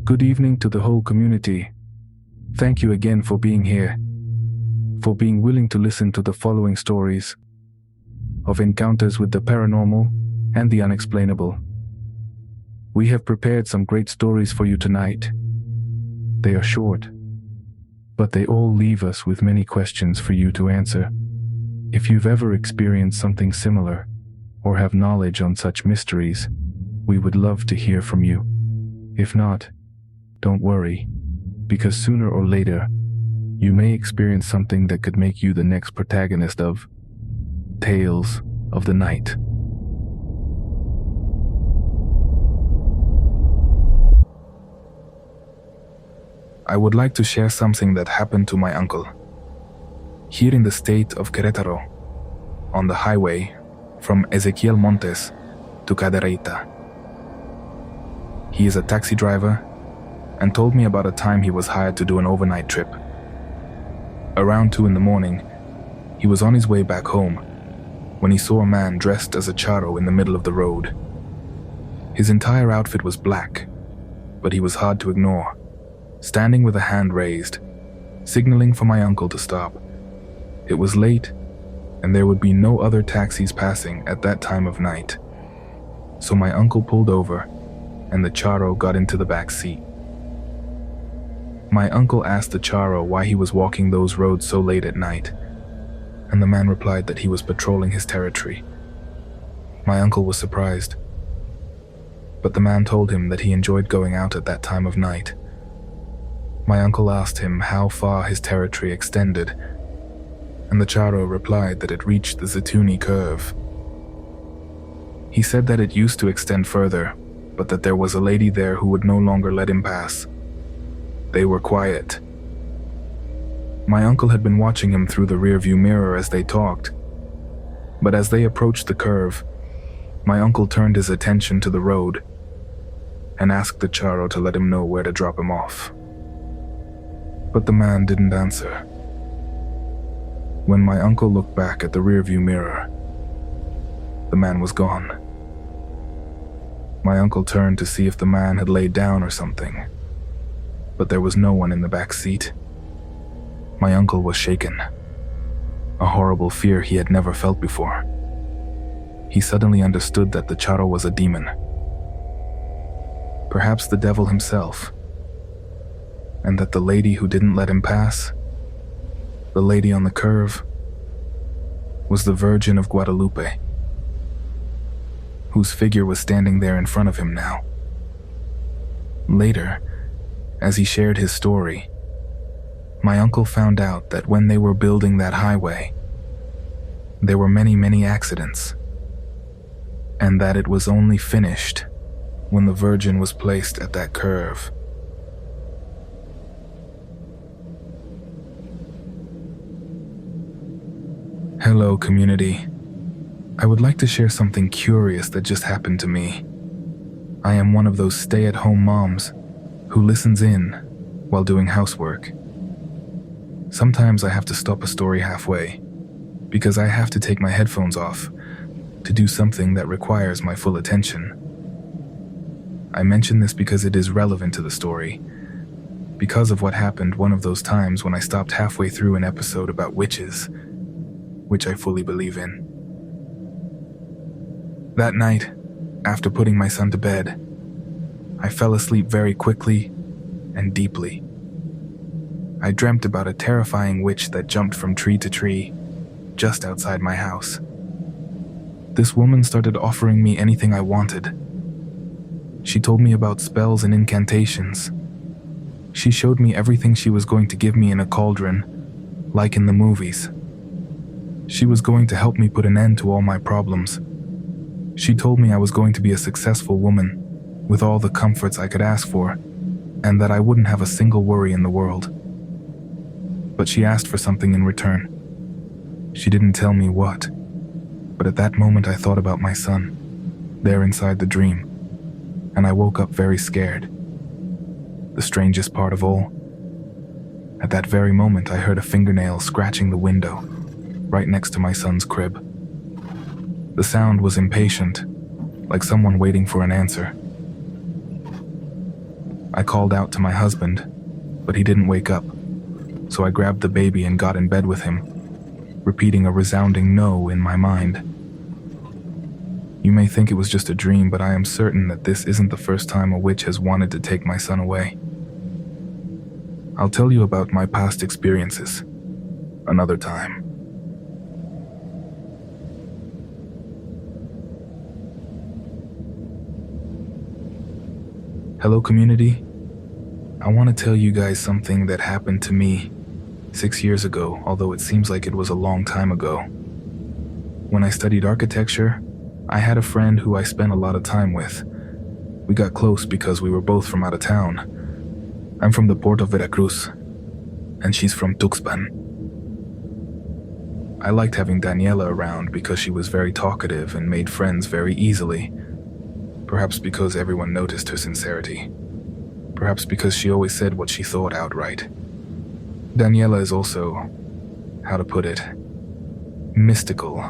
Good evening to the whole community. Thank you again for being here, for being willing to listen to the following stories of encounters with the paranormal and the unexplainable. We have prepared some great stories for you tonight. They are short, but they all leave us with many questions for you to answer. If you've ever experienced something similar, or have knowledge on such mysteries, we would love to hear from you. If not, don't worry, because sooner or later, you may experience something that could make you the next protagonist of Tales of the Night. I would like to share something that happened to my uncle. Here in the state of Querétaro, on the highway from Ezequiel Montes to Cadereyta. He is a taxi driver and told me about a time he was hired to do an overnight trip. Around 2 a.m, he was on his way back home when he saw a man dressed as a charro in the middle of the road. His entire outfit was black, but he was hard to ignore, standing with a hand raised, signaling for my uncle to stop. It was late, and there would be no other taxis passing at that time of night. So my uncle pulled over, and the charro got into the back seat. My uncle asked the charro why he was walking those roads so late at night, and the man replied that he was patrolling his territory. My uncle was surprised, but the man told him that he enjoyed going out at that time of night. My uncle asked him how far his territory extended, and the charro replied that it reached the Zituni curve. He said that it used to extend further, but that there was a lady there who would no longer let him pass. They were quiet. My uncle had been watching him through the rearview mirror as they talked, but as they approached the curve, my uncle turned his attention to the road and asked the charro to let him know where to drop him off. But the man didn't answer. When my uncle looked back at the rearview mirror, the man was gone. My uncle turned to see if the man had laid down or something, but there was no one in the back seat. My uncle was shaken, a horrible fear he had never felt before. He suddenly understood that the charro was a demon, perhaps the devil himself, and that the lady who didn't let him pass, the lady on the curve, was the Virgin of Guadalupe, whose figure was standing there in front of him now. Later, as he shared his story, my uncle found out that when they were building that highway, there were many accidents, and that it was only finished when the Virgin was placed at that curve. Hello, community. I would like to share something curious that just happened to me. I am one of those stay-at-home moms who listens in while doing housework. Sometimes I have to stop a story halfway because I have to take my headphones off to do something that requires my full attention. I mention this because it is relevant to the story, because of what happened one of those times when I stopped halfway through an episode about witches, which I fully believe in. That night, after putting my son to bed, I fell asleep very quickly and deeply. I dreamt about a terrifying witch that jumped from tree to tree just outside my house. This woman started offering me anything I wanted. She told me about spells and incantations. She showed me everything she was going to give me in a cauldron, like in the movies. She was going to help me put an end to all my problems. She told me I was going to be a successful woman, with all the comforts I could ask for, and that I wouldn't have a single worry in the world. But she asked for something in return. She didn't tell me what, but at that moment I thought about my son, there inside the dream, and I woke up very scared. The strangest part of all, at that very moment I heard a fingernail scratching the window, right next to my son's crib. The sound was impatient, like someone waiting for an answer. I called out to my husband, but he didn't wake up, so I grabbed the baby and got in bed with him, repeating a resounding no in my mind. You may think it was just a dream, but I am certain that this isn't the first time a witch has wanted to take my son away. I'll tell you about my past experiences another time. Hello, community. I want to tell you guys something that happened to me 6 years ago, although it seems like it was a long time ago. When I studied architecture, I had a friend who I spent a lot of time with. We got close because we were both from out of town. I'm from the port of Veracruz, and she's from Tuxpan. I liked having Daniela around because she was very talkative and made friends very easily. Perhaps because everyone noticed her sincerity. Perhaps because she always said what she thought outright. Daniela is also, how to put it, mystical.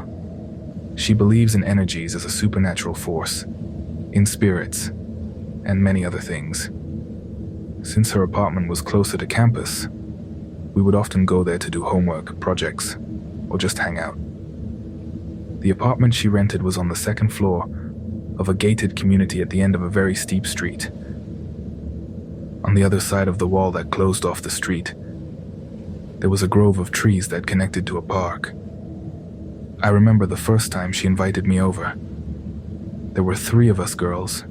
She believes in energies as a supernatural force, in spirits, and many other things. Since her apartment was closer to campus, we would often go there to do homework, projects, or just hang out. The apartment she rented was on the second floor of a gated community at the end of a very steep street. On the other side of the wall that closed off the street, there was a grove of trees that connected to a park. I remember the first time she invited me over. There were 3 of us girls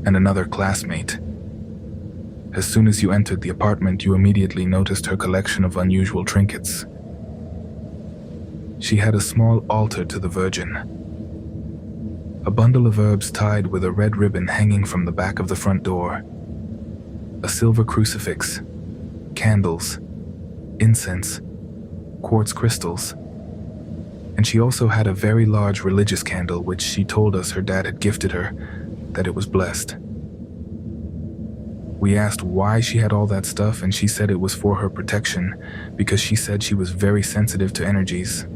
and another classmate. As soon as you entered the apartment, you immediately noticed her collection of unusual trinkets. She had a small altar to the Virgin, a bundle of herbs tied with a red ribbon hanging from the back of the front door, a silver crucifix, candles, incense, quartz crystals, and she also had a very large religious candle which she told us her dad had gifted her, that it was blessed. We asked why she had all that stuff, and she said it was for her protection because she said she was very sensitive to energies,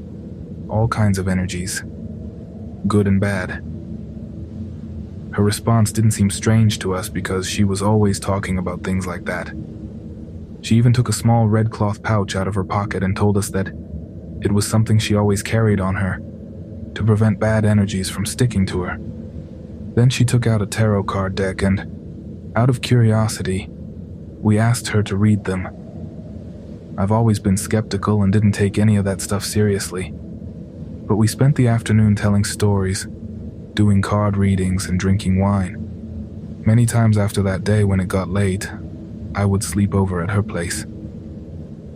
all kinds of energies, good and bad. Her response didn't seem strange to us because she was always talking about things like that. She even took a small red cloth pouch out of her pocket and told us that it was something she always carried on her to prevent bad energies from sticking to her. Then she took out a tarot card deck and, out of curiosity, we asked her to read them. I've always been skeptical and didn't take any of that stuff seriously, but we spent the afternoon telling stories, doing card readings and drinking wine. Many times after that day when it got late, I would sleep over at her place.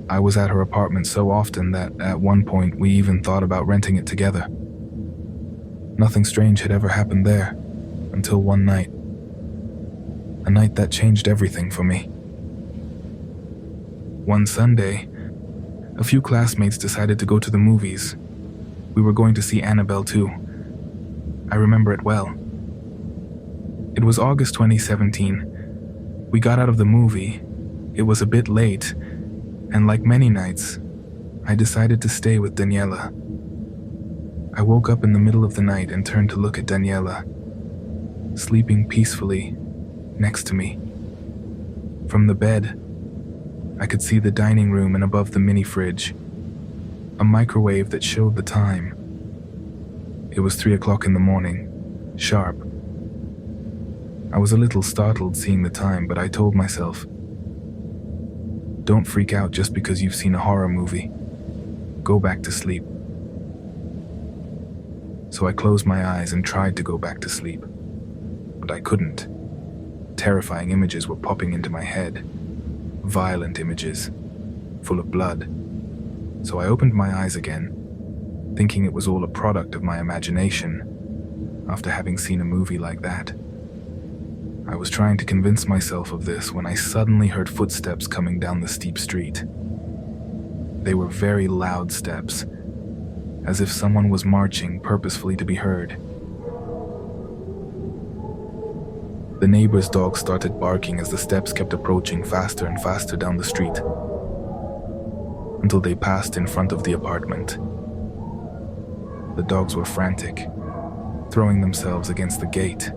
I was at her apartment so often that at one point we even thought about renting it together. Nothing strange had ever happened there until one night. A night that changed everything for me. One Sunday, a few classmates decided to go to the movies. We were going to see Annabelle 2. I remember it well. It was August 2017. We got out of the movie. It was a bit late, and like many nights, I decided to stay with Daniela. I woke up in the middle of the night and turned to look at Daniela, sleeping peacefully next to me. From the bed, I could see the dining room and above the mini fridge, a microwave that showed the time. It was 3 o'clock in the morning, sharp. I was a little startled seeing the time, but I told myself, don't freak out just because you've seen a horror movie. Go back to sleep. So I closed my eyes and tried to go back to sleep, but I couldn't. Terrifying images were popping into my head, violent images, full of blood. So I opened my eyes again, thinking it was all a product of my imagination after having seen a movie like that. I was trying to convince myself of this when I suddenly heard footsteps coming down the steep street. They were very loud steps, as if someone was marching purposefully to be heard. The neighbor's dog started barking as the steps kept approaching faster and faster down the street, until they passed in front of the apartment. The dogs were frantic, throwing themselves against the gate,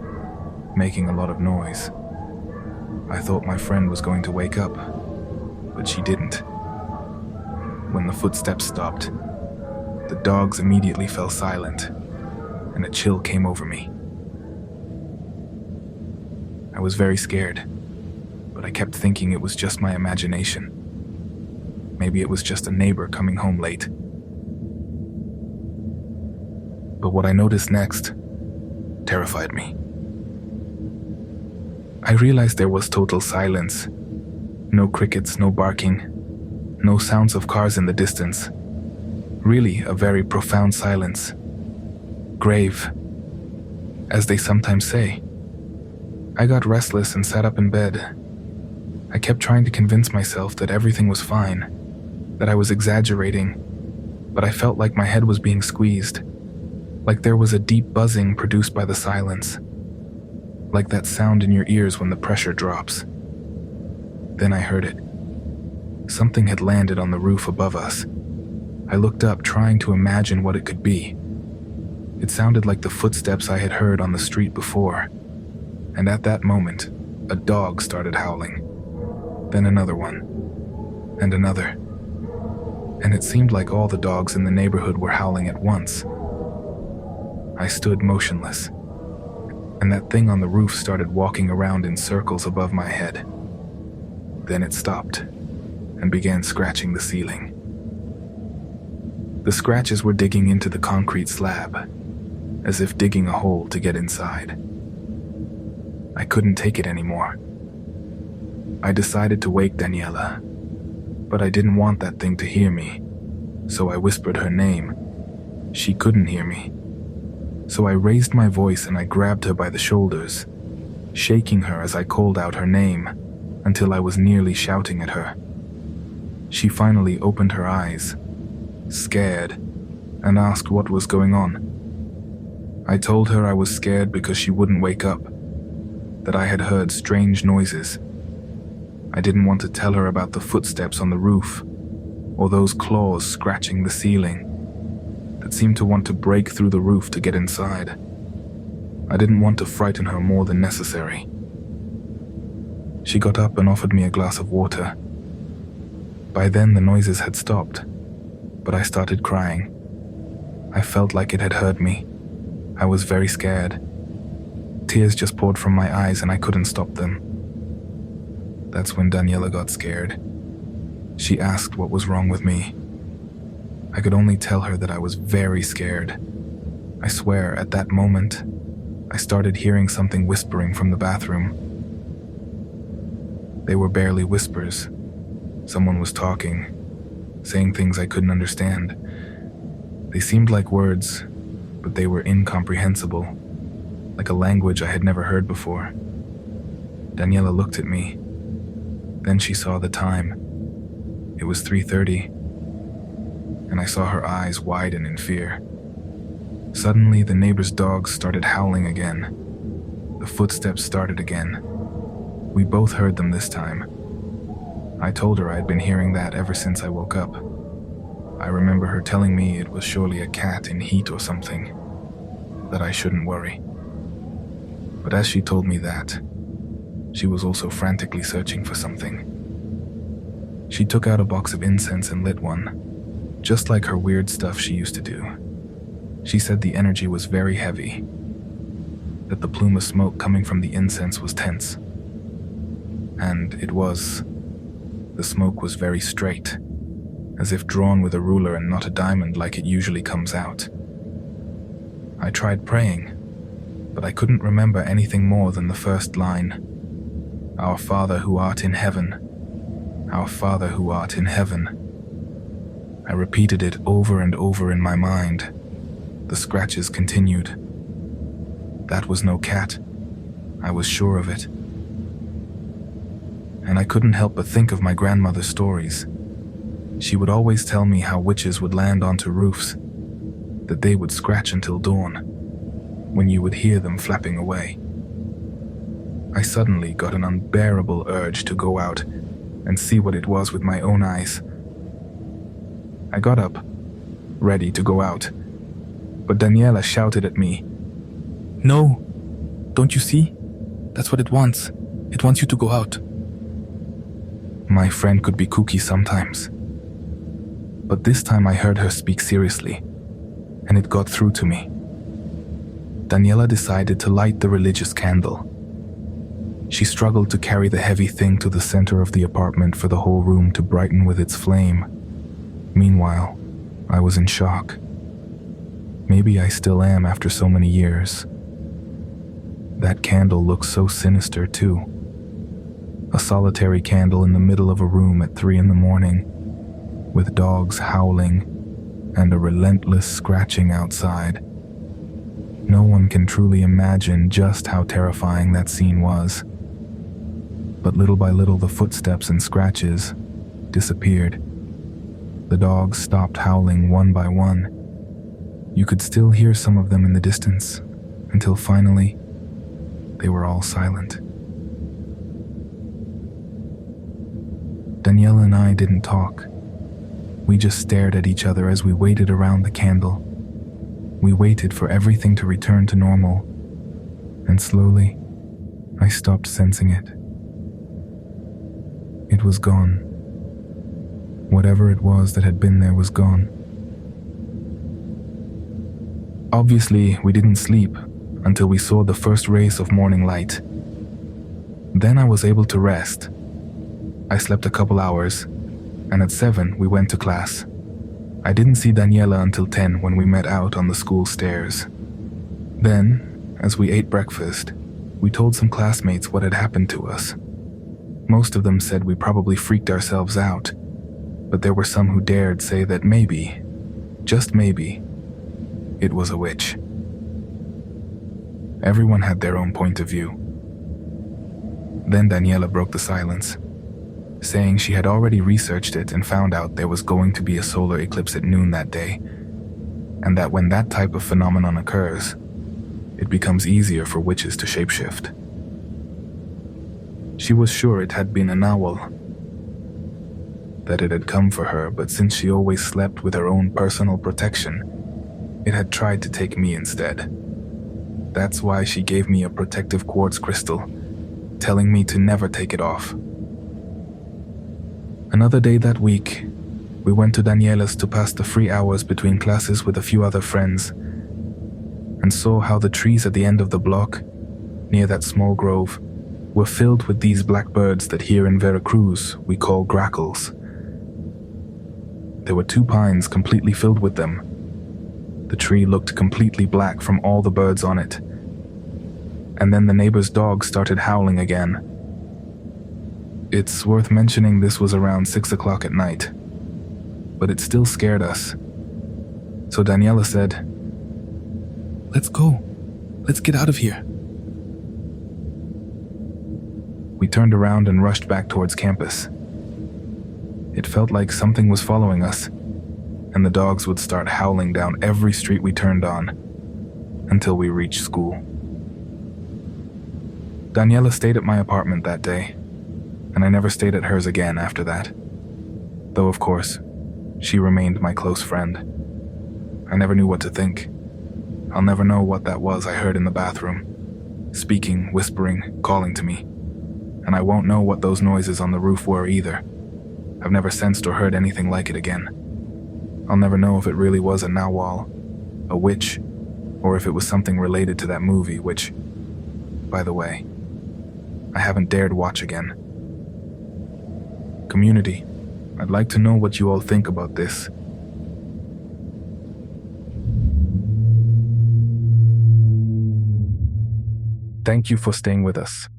making a lot of noise. I thought my friend was going to wake up, but she didn't. When the footsteps stopped, the dogs immediately fell silent, and a chill came over me. I was very scared, but I kept thinking it was just my imagination. Maybe it was just a neighbor coming home late. But what I noticed next terrified me. I realized there was total silence. No crickets, no barking, no sounds of cars in the distance. Really, a very profound silence. Grave, as they sometimes say. I got restless and sat up in bed. I kept trying to convince myself that everything was fine, that I was exaggerating, but I felt like my head was being squeezed, like there was a deep buzzing produced by the silence, like that sound in your ears when the pressure drops. Then I heard it. Something had landed on the roof above us. I looked up, trying to imagine what it could be. It sounded like the footsteps I had heard on the street before, and at that moment, a dog started howling. Then another one, and another. And it seemed like all the dogs in the neighborhood were howling at once. I stood motionless, and that thing on the roof started walking around in circles above my head. Then it stopped and began scratching the ceiling. The scratches were digging into the concrete slab, as if digging a hole to get inside. I couldn't take it anymore. I decided to wake Daniela, but I didn't want that thing to hear me, so I whispered her name. She couldn't hear me. So I raised my voice and I grabbed her by the shoulders, shaking her as I called out her name until I was nearly shouting at her. She finally opened her eyes, scared, and asked what was going on. I told her I was scared because she wouldn't wake up, that I had heard strange noises. I didn't want to tell her about the footsteps on the roof, or those claws scratching the ceiling that seemed to want to break through the roof to get inside. I didn't want to frighten her more than necessary. She got up and offered me a glass of water. By then the noises had stopped, but I started crying. I felt like it had hurt me. I was very scared. Tears just poured from my eyes and I couldn't stop them. That's when Daniela got scared. She asked what was wrong with me. I could only tell her that I was very scared. I swear, at that moment, I started hearing something whispering from the bathroom. They were barely whispers. Someone was talking, saying things I couldn't understand. They seemed like words, but they were incomprehensible, like a language I had never heard before. Daniela looked at me. Then she saw the time. It was 3:30, and I saw her eyes widen in fear. Suddenly, the neighbor's dogs started howling again. The footsteps started again. We both heard them this time. I told her I had been hearing that ever since I woke up. I remember her telling me it was surely a cat in heat or something, that I shouldn't worry. But as she told me that, she was also frantically searching for something. She took out a box of incense and lit one, just like her weird stuff she used to do. She said the energy was very heavy, that the plume of smoke coming from the incense was tense. And it was. The smoke was very straight, as if drawn with a ruler and not a diamond like it usually comes out. I tried praying, but I couldn't remember anything more than the first line. Our Father who art in heaven, our Father who art in heaven. I repeated it over and over in my mind. The scratches continued. That was no cat. I was sure of it. And I couldn't help but think of my grandmother's stories. She would always tell me how witches would land onto roofs, that they would scratch until dawn, when you would hear them flapping away. I suddenly got an unbearable urge to go out and see what it was with my own eyes. I got up, ready to go out, but Daniela shouted at me, "No, don't you see? That's what it wants. It wants you to go out." My friend could be kooky sometimes, but this time I heard her speak seriously, and it got through to me. Daniela decided to light the religious candle. She struggled to carry the heavy thing to the center of the apartment for the whole room to brighten with its flame. Meanwhile, I was in shock. Maybe I still am after so many years. That candle looked so sinister too. A solitary candle in the middle of a room at 3 a.m, with dogs howling and a relentless scratching outside. No one can truly imagine just how terrifying that scene was. But little by little, the footsteps and scratches disappeared. The dogs stopped howling one by one. You could still hear some of them in the distance, until finally, they were all silent. Daniela and I didn't talk. We just stared at each other as we waited around the candle. We waited for everything to return to normal, and slowly, I stopped sensing it. It was gone. Whatever it was that had been there was gone. Obviously, we didn't sleep until we saw the first rays of morning light. Then I was able to rest. I slept a couple hours, and at 7 we went to class. I didn't see Daniela until 10 when we met out on the school stairs. Then, as we ate breakfast, we told some classmates what had happened to us. Most of them said we probably freaked ourselves out, but there were some who dared say that maybe, just maybe, it was a witch. Everyone had their own point of view. Then Daniela broke the silence, saying she had already researched it and found out there was going to be a solar eclipse at noon that day, and that when that type of phenomenon occurs, it becomes easier for witches to shapeshift. She was sure it had been an owl, that it had come for her, but since she always slept with her own personal protection, it had tried to take me instead. That's why she gave me a protective quartz crystal, telling me to never take it off. Another day that week, we went to Daniela's to pass the free hours between classes with a few other friends, and saw how the trees at the end of the block, near that small grove, were filled with these black birds that here in Veracruz we call grackles. There were 2 pines completely filled with them. The tree looked completely black from all the birds on it. And then the neighbor's dog started howling again. It's worth mentioning this was around 6 o'clock at night, but it still scared us. So Daniela said, "Let's go. Let's get out of here." We turned around and rushed back towards campus. It felt like something was following us, and the dogs would start howling down every street we turned on, until we reached school. Daniela stayed at my apartment that day, and I never stayed at hers again after that. Though, of course, she remained my close friend. I never knew what to think. I'll never know what that was I heard in the bathroom, speaking, whispering, calling to me. And I won't know what those noises on the roof were either. I've never sensed or heard anything like it again. I'll never know if it really was a Nawal, a witch, or if it was something related to that movie, which, by the way, I haven't dared watch again. Community, I'd like to know what you all think about this. Thank you for staying with us.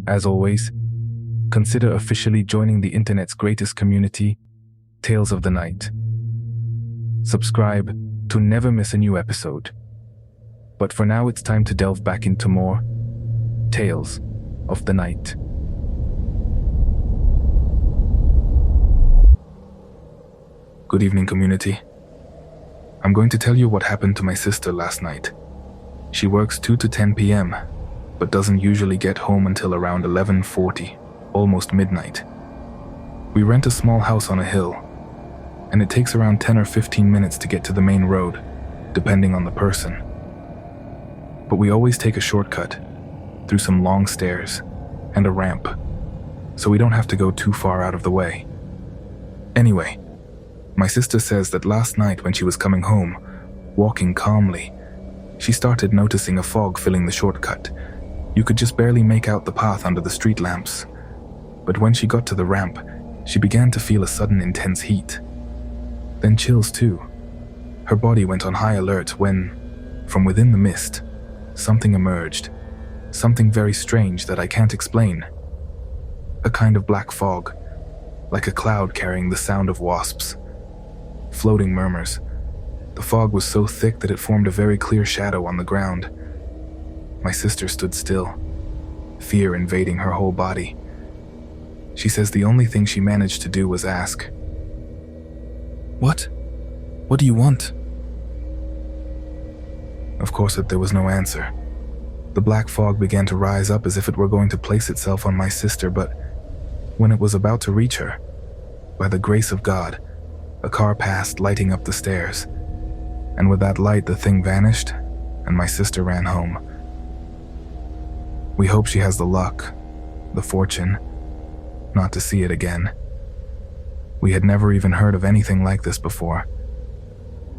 As always, consider officially joining the internet's greatest community, Tales of the Night. Subscribe to never miss a new episode. But for now, it's time to delve back into more Tales of the Night. Good evening, community. I'm going to tell you what happened to my sister last night. She works 2 to 10 p.m., but doesn't usually get home until around 11:40, almost midnight. We rent a small house on a hill, and it takes around 10 or 15 minutes to get to the main road, depending on the person. But we always take a shortcut, through some long stairs, and a ramp, so we don't have to go too far out of the way. Anyway, my sister says that last night when she was coming home, walking calmly, she started noticing a fog filling the shortcut. You could just barely make out the path under the street lamps. But when she got to the ramp, she began to feel a sudden intense heat. Then chills too. Her body went on high alert when, from within the mist, something emerged. Something very strange that I can't explain. A kind of black fog, like a cloud carrying the sound of wasps. Floating murmurs. The fog was so thick that it formed a very clear shadow on the ground. My sister stood still, fear invading her whole body. She says the only thing she managed to do was ask, "What? What do you want?" Of course, there was no answer. The black fog began to rise up as if it were going to place itself on my sister, but when it was about to reach her, by the grace of God, a car passed, lighting up the stairs. And with that light, the thing vanished, and my sister ran home. We hope she has the luck, the fortune, not to see it again. We had never even heard of anything like this before.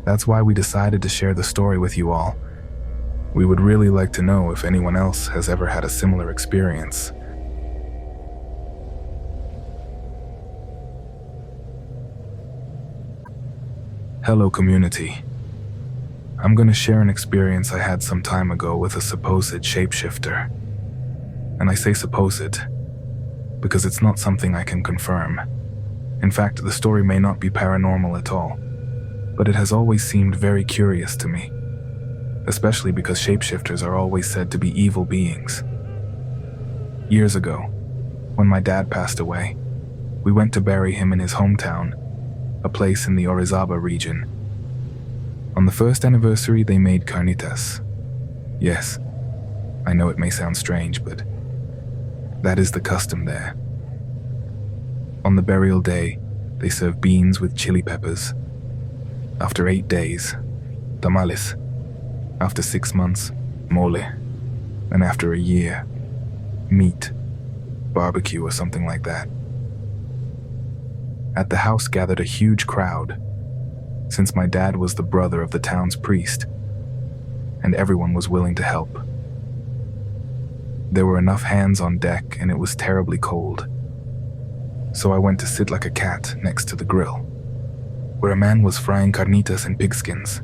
That's why we decided to share the story with you all. We would really like to know if anyone else has ever had a similar experience. Hello, community. I'm going to share an experience I had some time ago with a supposed shapeshifter. And I say supposed because it's not something I can confirm. In fact, the story may not be paranormal at all, but it has always seemed very curious to me, especially because shapeshifters are always said to be evil beings. Years ago, when my dad passed away, we went to bury him in his hometown, a place in the Orizaba region. On the first anniversary, they made carnitas. Yes, I know it may sound strange, but that is the custom there. On the burial day, they serve beans with chili peppers. After 8 days, tamales. After 6 months, mole. And after a year, meat, barbecue or something like that. At the house gathered a huge crowd, since my dad was the brother of the town's priest, and everyone was willing to help. There were enough hands on deck, and it was terribly cold. So I went to sit like a cat next to the grill, where a man was frying carnitas and pigskins.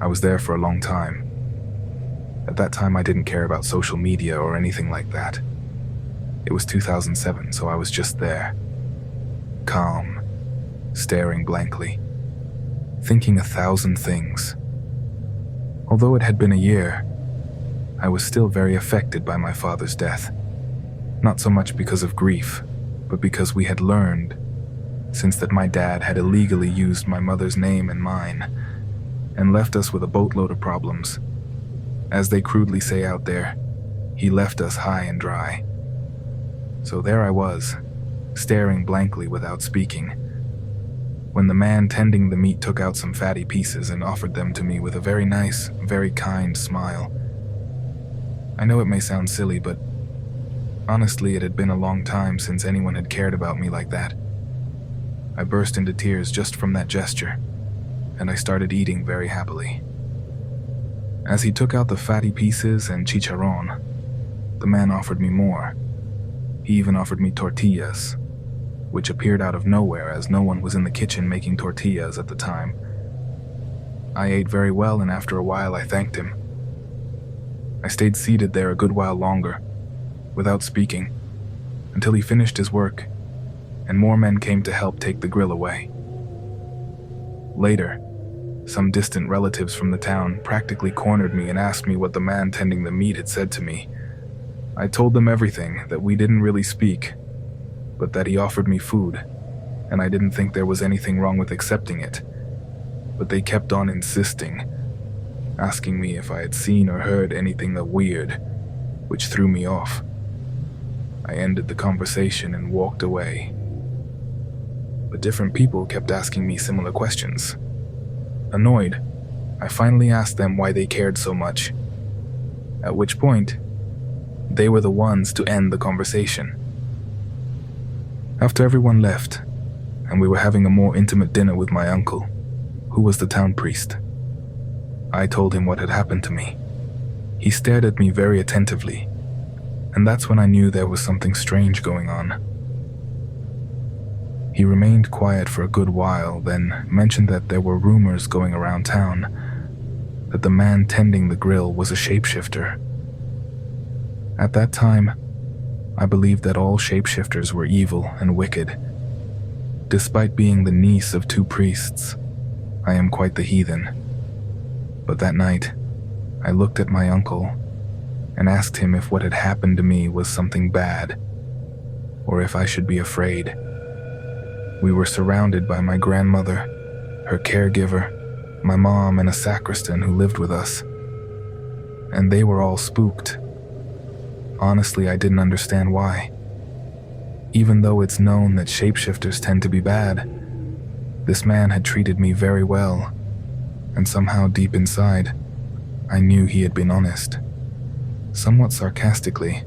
I was there for a long time. At that time, I didn't care about social media or anything like that. It was 2007, so I was just there, calm, staring blankly, thinking 1,000 things. Although it had been a year, I was still very affected by my father's death. Not so much because of grief, but because we had learned, since that my dad had illegally used my mother's name and mine, and left us with a boatload of problems. As they crudely say out there, he left us high and dry. So there I was, staring blankly without speaking, when the man tending the meat took out some fatty pieces and offered them to me with a very nice, very kind smile. I know it may sound silly, but honestly, it had been a long time since anyone had cared about me like that. I burst into tears just from that gesture, and I started eating very happily. As he took out the fatty pieces and chicharron, the man offered me more. He even offered me tortillas, which appeared out of nowhere as no one was in the kitchen making tortillas at the time. I ate very well, and after a while I thanked him. I stayed seated there a good while longer, without speaking, until he finished his work, and more men came to help take the grill away. Later, some distant relatives from the town practically cornered me and asked me what the man tending the meat had said to me. I told them everything, that we didn't really speak, but that he offered me food, and I didn't think there was anything wrong with accepting it. But they kept on insisting, asking me if I had seen or heard anything weird, which threw me off. I ended the conversation and walked away. But different people kept asking me similar questions. Annoyed, I finally asked them why they cared so much, at which point, They were the ones to end the conversation. After everyone left, and we were having a more intimate dinner with my uncle, who was the town priest, I told him what had happened to me. He stared at me very attentively, and that's when I knew there was something strange going on. He remained quiet for a good while, then mentioned that there were rumors going around town that the man tending the grill was a shapeshifter. At that time, I believed that all shapeshifters were evil and wicked. Despite being the niece of 2 priests, I am quite the heathen. But that night, I looked at my uncle and asked him if what had happened to me was something bad, or if I should be afraid. We were surrounded by my grandmother, her caregiver, my mom, and a sacristan who lived with us. And they were all spooked. Honestly, I didn't understand why. Even though it's known that shapeshifters tend to be bad, this man had treated me very well, and somehow deep inside, I knew he had been honest. Somewhat sarcastically,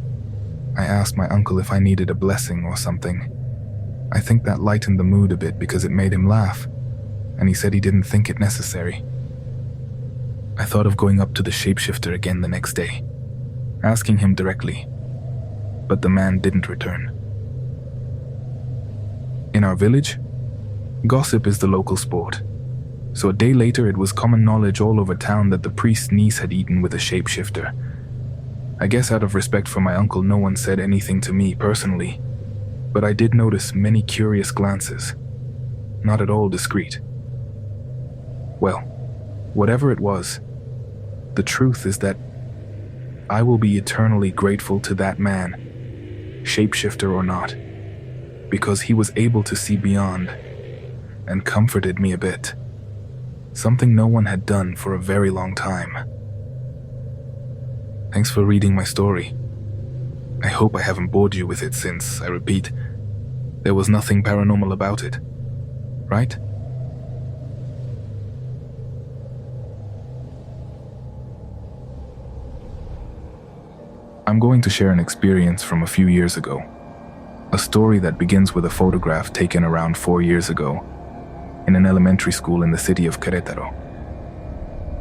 I asked my uncle if I needed a blessing or something. I think that lightened the mood a bit because it made him laugh, and he said he didn't think it necessary. I thought of going up to the shapeshifter again the next day, asking him directly, but the man didn't return. In our village, gossip is the local sport, so a day later it was common knowledge all over town that the priest's niece had eaten with a shapeshifter. I guess out of respect for my uncle, no one said anything to me personally, but I did notice many curious glances, not at all discreet. Well, whatever it was, the truth is that I will be eternally grateful to that man, shapeshifter or not, because he was able to see beyond and comforted me a bit, something no one had done for a very long time. Thanks for reading my story. I hope I haven't bored you with it since, I repeat, there was nothing paranormal about it, right? I'm going to share an experience from a few years ago. A story that begins with a photograph taken around 4 years ago in an elementary school in the city of Querétaro.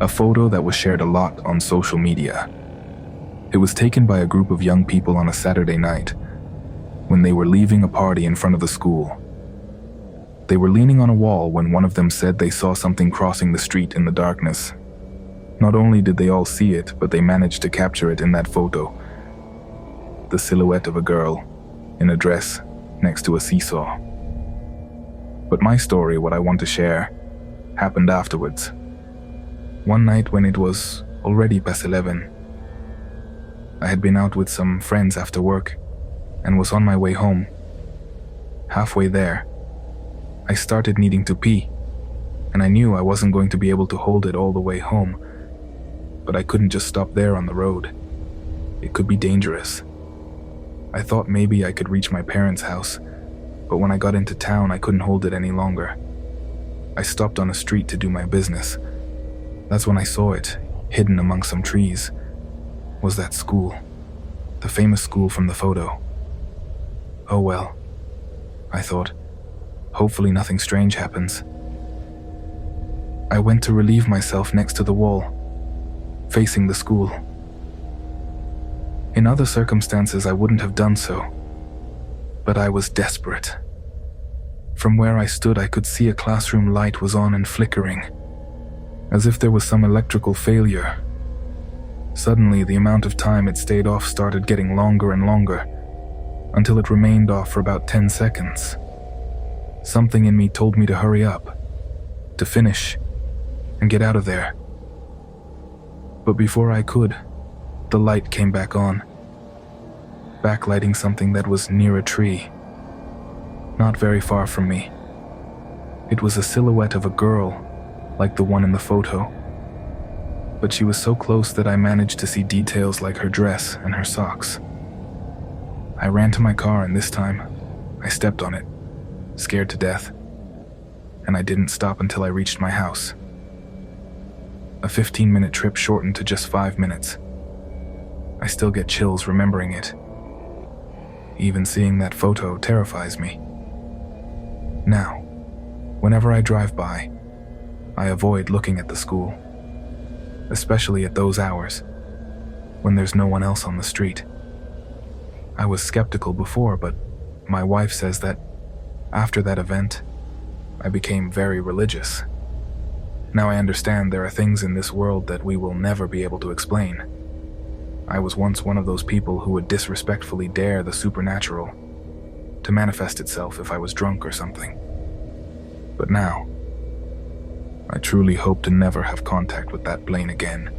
A photo that was shared a lot on social media. It was taken by a group of young people on a Saturday night when they were leaving a party in front of the school. They were leaning on a wall when one of them said they saw something crossing the street in the darkness. Not only did they all see it, but they managed to capture it in that photo. The silhouette of a girl in a dress next to a seesaw. But my story, what I want to share, happened afterwards. One night when it was already past 11, I had been out with some friends after work and was on my way home. Halfway there, I started needing to pee, and I knew I wasn't going to be able to hold it all the way home, but I couldn't just stop there on the road. It could be dangerous. I thought maybe I could reach my parents' house, but when I got into town, I couldn't hold it any longer. I stopped on a street to do my business. That's when I saw it, hidden among some trees. Was that school, the famous school from the photo. Oh well, I thought, hopefully nothing strange happens. I went to relieve myself next to the wall, facing the school. In other circumstances, I wouldn't have done so, but I was desperate. From where I stood, I could see a classroom light was on and flickering, as if there was some electrical failure. Suddenly, the amount of time it stayed off started getting longer and longer, until it remained off for about 10 seconds. Something in me told me to hurry up, to finish, and get out of there. But before I could, the light came back on, backlighting something that was near a tree, not very far from me. It was a silhouette of a girl, like the one in the photo, but she was so close that I managed to see details like her dress and her socks. I ran to my car, and this time, I stepped on it, scared to death, and I didn't stop until I reached my house. A 15-minute trip shortened to just 5 minutes. I still get chills remembering it. Even seeing that photo terrifies me. Now, whenever I drive by, I avoid looking at the school, especially at those hours, when there's no one else on the street. I was skeptical before, but my wife says that after that event, I became very religious. Now I understand there are things in this world that we will never be able to explain. I was once one of those people who would disrespectfully dare the supernatural to manifest itself if I was drunk or something. But now, I truly hope to never have contact with that plane again.